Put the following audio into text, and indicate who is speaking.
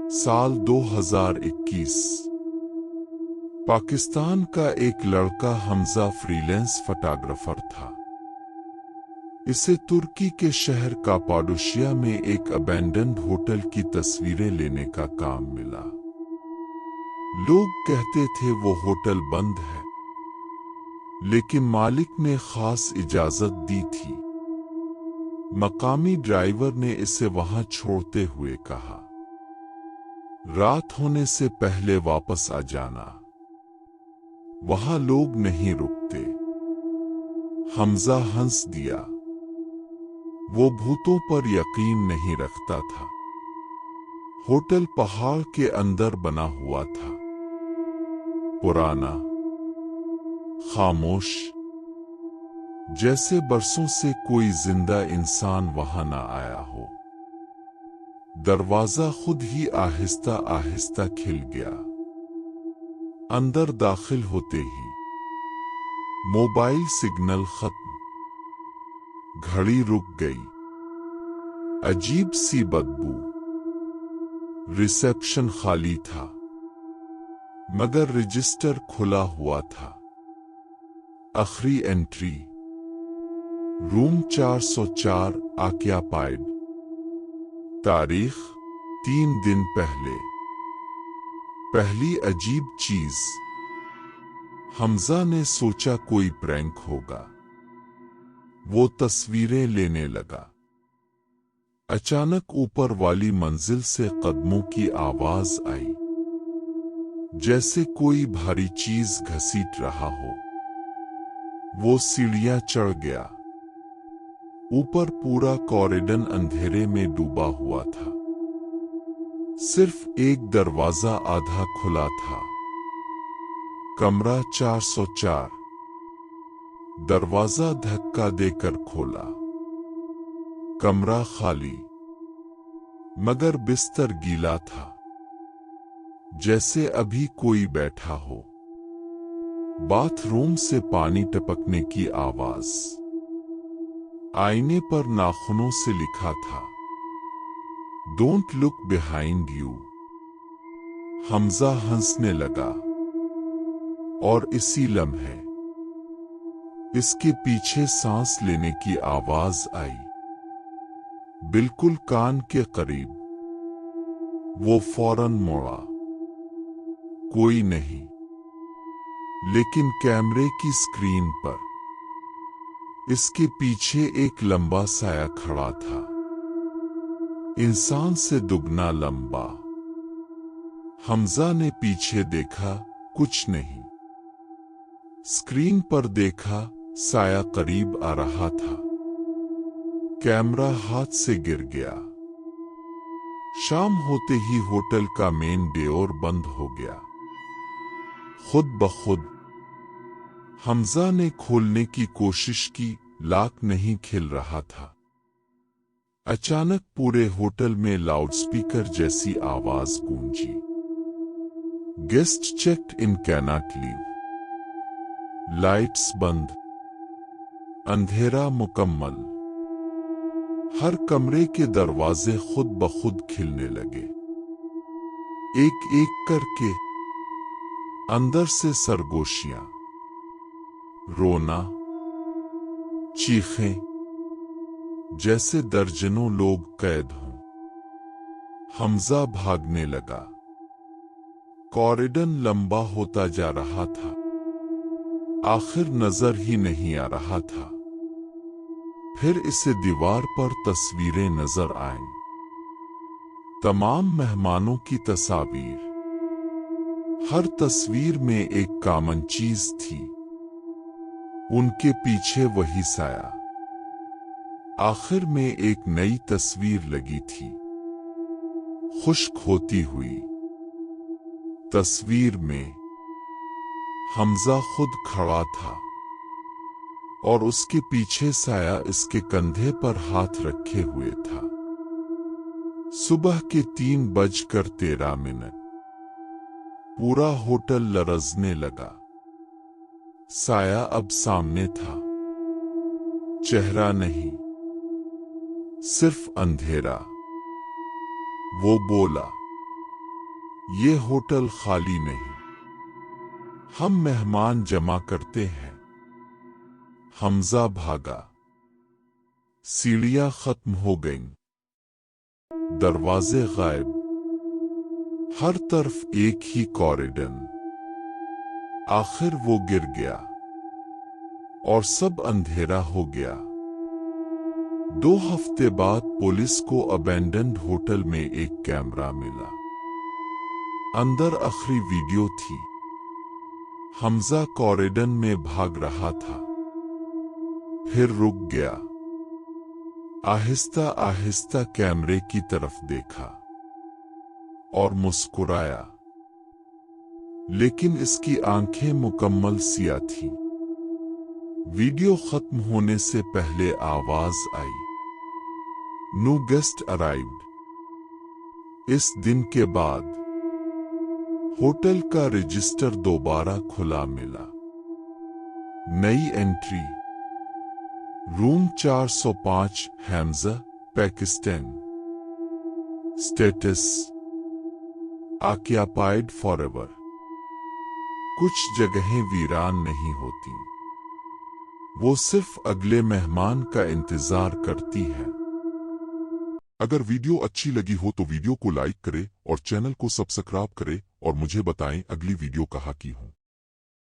Speaker 1: साल 2021 पाकिस्तान का एक लड़का हमजा फ्रीलांस फोटोग्राफर था। इसे तुर्की के शहर कापाडोशिया में एक अबैंडन्ड होटल की तस्वीरें लेने का काम मिला। लोग कहते थे वो होटल बंद है, लेकिन मालिक ने खास इजाजत दी थी। मकामी ड्राइवर ने इसे वहां छोड़ते हुए कहा, रात होने से पहले वापस आ जाना, वहां लोग नहीं रुकते। हमजा हंस दिया। वो भूतों पर यकीन नहीं रखता था। होटल पहाड़ के अंदर बना हुआ था, पुराना, खामोश, जैसे बरसों से कोई जिंदा इंसान वहां ना आया हो। दरवाजा खुद ही आहिस्ता आहिस्ता खिल गया। अंदर दाखिल होते ही मोबाइल सिग्नल खत्म, घड़ी रुक गई, अजीब सी बदबू। रिसेप्शन खाली था, मगर रजिस्टर खुला हुआ था। आखिरी एंट्री, रूम 404 ऑक्यूपाइड। तारीख 3 दिन पहले। पहली अजीब चीज, हमजा ने सोचा कोई प्रैंक होगा। वो तस्वीरें लेने लगा। अचानक ऊपर वाली मंजिल से कदमों की आवाज आई, जैसे कोई भारी चीज घसीट रहा हो। वो सीढ़ियां चढ़ गया। ऊपर पूरा कॉरिडोर अंधेरे में डूबा हुआ था। सिर्फ एक दरवाजा आधा खुला था। कमरा 404। दरवाजा धक्का देकर खोला। कमरा खाली, मगर बिस्तर गीला था, जैसे अभी कोई बैठा हो। बाथरूम से पानी टपकने की आवाज। आईने पर नाखूनों से लिखा था, don't look behind you. Hamza हंसने लगा, और इसी लम्हे इसके पीछे सांस लेने की आवाज आई, बिल्कुल कान के करीब। वो फौरन मुड़ा। कोई नहीं, लेकिन कैमरे की स्क्रीन पर इसके पीछे एक लंबा साया खड़ा था, इंसान से दुगना लंबा। हमजा ने पीछे देखा, कुछ नहीं। स्क्रीन पर देखा, साया करीब आ रहा था। कैमरा हाथ से गिर गया। शाम होते ही होटल का मेन डोर बंद हो गया, खुद ब खुद। हमजा ने खोलने की कोशिश की, लॉक नहीं खुल रहा था। अचानक पूरे होटल में लाउडस्पीकर जैसी आवाज गूंजी, guest checked in cannot leave. Lights बंद, अंधेरा मुकम्मल। हर कमरे के दरवाजे खुद ब खुद खिलने लगे, एक एक करके। अंदर से सरगोशियां, रोना, चीखें, जैसे दर्जनों लोग कैद हों। हमजा भागने लगा। कॉरिडोर लंबा होता जा रहा था, आखिर नजर ही नहीं आ रहा था। फिर इसे दीवार पर तस्वीरें नजर आईं, तमाम मेहमानों की तस्वीर। हर तस्वीर में एक कॉमन चीज थी, उनके पीछे वही साया। आखिर में एक नई तस्वीर लगी थी, खुश्क होती हुई। तस्वीर में हमजा खुद खड़ा था, और उसके पीछे साया इसके कंधे पर हाथ रखे हुए था। सुबह के 3:13। पूरा होटल लरजने लगा। साया अब सामने था, चेहरा नहीं, सिर्फ अंधेरा। वो बोला, یہ ہوٹل خالی نہیں، ہم مہمان جمع کرتے ہیں۔ حمزہ بھاگا، سیڑھیاں ختم ہو گئیں، دروازے غائب، ہر طرف ایک ہی کوریڈور۔ آخر وہ گر گیا اور سب اندھیرا ہو گیا۔ 2 ہفتے بعد پولیس کو ابینڈنڈ ہوٹل میں ایک کیمرہ ملا۔ اندر آخری ویڈیو تھی۔ حمزہ کوریڈور میں بھاگ رہا تھا، پھر رک گیا، آہستہ آہستہ کیمرے کی طرف دیکھا اور مسکرایا، لیکن اس کی آنکھیں مکمل سیاہ تھیں۔ ویڈیو ختم ہونے سے پہلے آواز آئی، "نو گیسٹ ارائیوڈ"۔ اس دن کے بعد ہوٹل کا رجسٹر دوبارہ کھلا ملا۔ نئی entry, room 405، Hamza, Pakistan. Status: occupied forever. کچھ جگہیں ویران نہیں ہوتی، وہ صرف اگلے مہمان کا انتظار کرتی ہے۔ اگر ویڈیو اچھی لگی ہو تو ویڈیو کو لائک کرے اور چینل کو سبسکرائب کرے اور مجھے بتائیں اگلی ویڈیو کہاں کی ہوں۔